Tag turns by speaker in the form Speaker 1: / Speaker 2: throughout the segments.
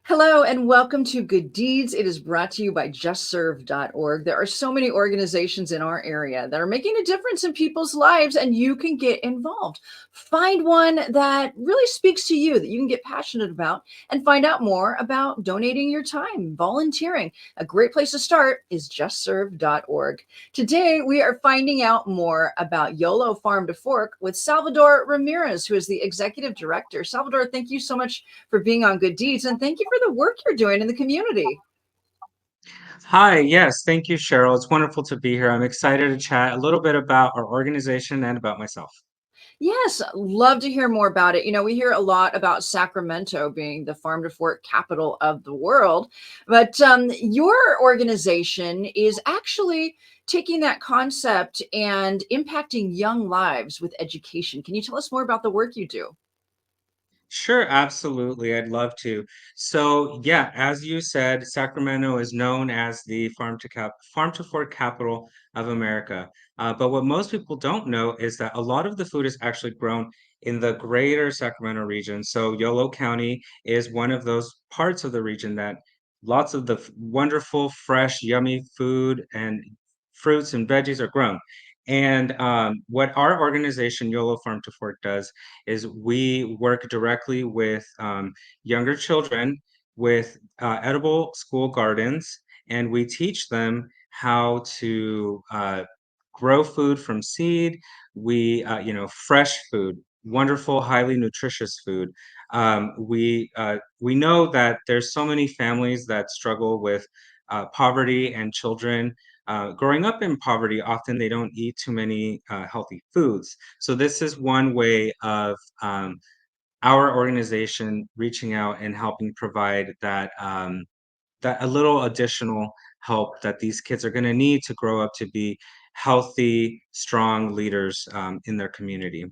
Speaker 1: Hello and welcome to Good Deeds. It is brought to you by justserve.org. There are so many organizations in our area that are making a difference in people's lives, and you can get involved. Find one that really speaks to you, that you can get passionate about, and find out more about donating your time, volunteering. A great place to start is justserve.org. Today, we are finding out more about Yolo Farm to Fork with Salvador Ramirez, who is the executive director. Salvador, thank you so much for being on Good Deeds, and thank you for the work you're doing in the community.
Speaker 2: Hi, yes, thank you, Cheryl. It's wonderful to be here. I'm excited to chat a little bit about our organization and about myself.
Speaker 1: Yes, love to hear more about it. We hear a lot about Sacramento being the farm to fork capital of the world, but your organization is actually taking that concept and impacting young lives with education. Can you tell us more about the work you do?
Speaker 2: Sure, absolutely. I'd love to. So, yeah, as you said, Sacramento is known as the farm to fork capital of America. But what most people don't know is that a lot of the food is actually grown in the greater Sacramento region. So, Yolo County is one of those parts of the region that lots of the wonderful, fresh, yummy food and fruits and veggies are grown. And what our organization, Yolo Farm to Fork, does is we work directly with younger children with edible school gardens, and we teach them how to grow food from seed. Fresh food, wonderful, highly nutritious food. We know that there's so many families that struggle with poverty and children. Growing up in poverty, often they don't eat too many healthy foods. So this is one way of our organization reaching out and helping provide that a little additional help that these kids are going to need to grow up to be healthy, strong leaders in their community.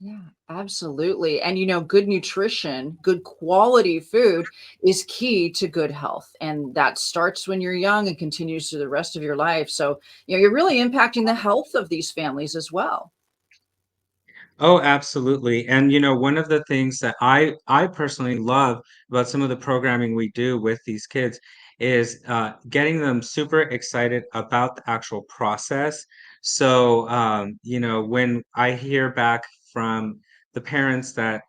Speaker 1: Yeah, absolutely. And good nutrition, good quality food is key to good health. And that starts when you're young and continues through the rest of your life. So, you're really impacting the health of these families as well.
Speaker 2: Oh, absolutely. And one of the things that I personally love about some of the programming we do with these kids is getting them super excited about the actual process. So, when I hear back from the parents that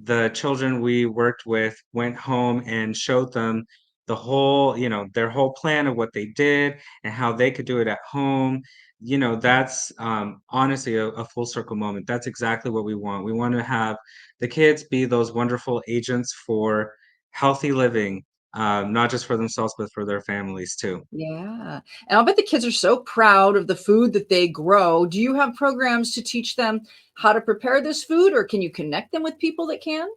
Speaker 2: the children we worked with went home and showed them their whole plan of what they did and how they could do it at home, that's honestly a full circle moment. That's exactly what we want. We want to have the kids be those wonderful agents for healthy living, not just for themselves, but for their families too.
Speaker 1: Yeah. And I'll bet the kids are so proud of the food that they grow. Do you have programs to teach them how to prepare this food, or can you connect them with people that can?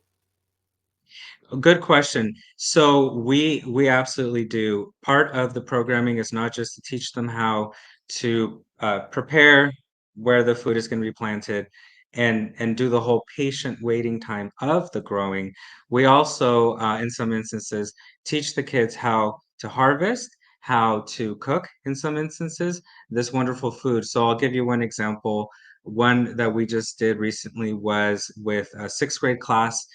Speaker 2: Good question. So we absolutely do. Part of the programming is not just to teach them how to prepare where the food is going to be planted and do the whole patient waiting time of the growing. We also, in some instances, teach the kids how to harvest, how to cook, in some instances, this wonderful food. So I'll give you one example. One that we just did recently was with a sixth grade class.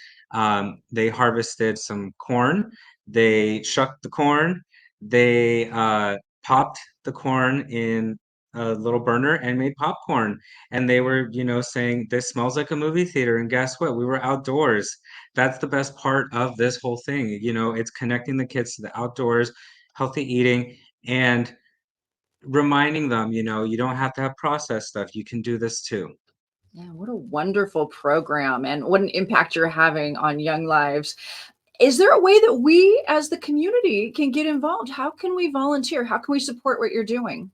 Speaker 2: They harvested some corn, they shucked the corn, they popped the corn in a little burner and made popcorn. And they were, saying, "This smells like a movie theater." And guess what? We were outdoors. That's the best part of this whole thing. It's connecting the kids to the outdoors, healthy eating, and reminding them, you don't have to have processed stuff. You can do this too.
Speaker 1: Yeah, what a wonderful program and what an impact you're having on young lives. Is there a way that we as the community can get involved? How can we volunteer? How can we support what you're doing?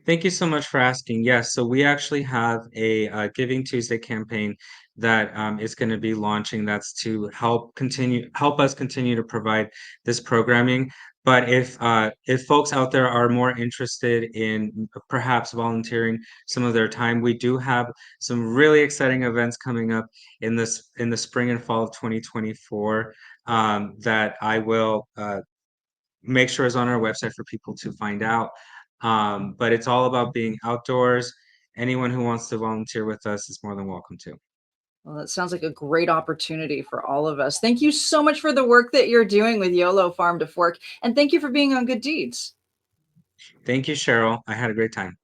Speaker 2: Thank you so much for asking. Yes, so we actually have a Giving Tuesday campaign that is going to be launching. That's to help us continue to provide this programming. But if folks out there are more interested in perhaps volunteering some of their time, we do have some really exciting events coming up in the spring and fall of 2024 that I will make sure is on our website for people to find out. But it's all about being outdoors. Anyone who wants to volunteer with us is more than welcome to.
Speaker 1: Well, that sounds like a great opportunity for all of us. Thank you so much for the work that you're doing with Yolo Farm to Fork. And thank you for being on Good Deeds.
Speaker 2: Thank you, Cheryl. I had a great time.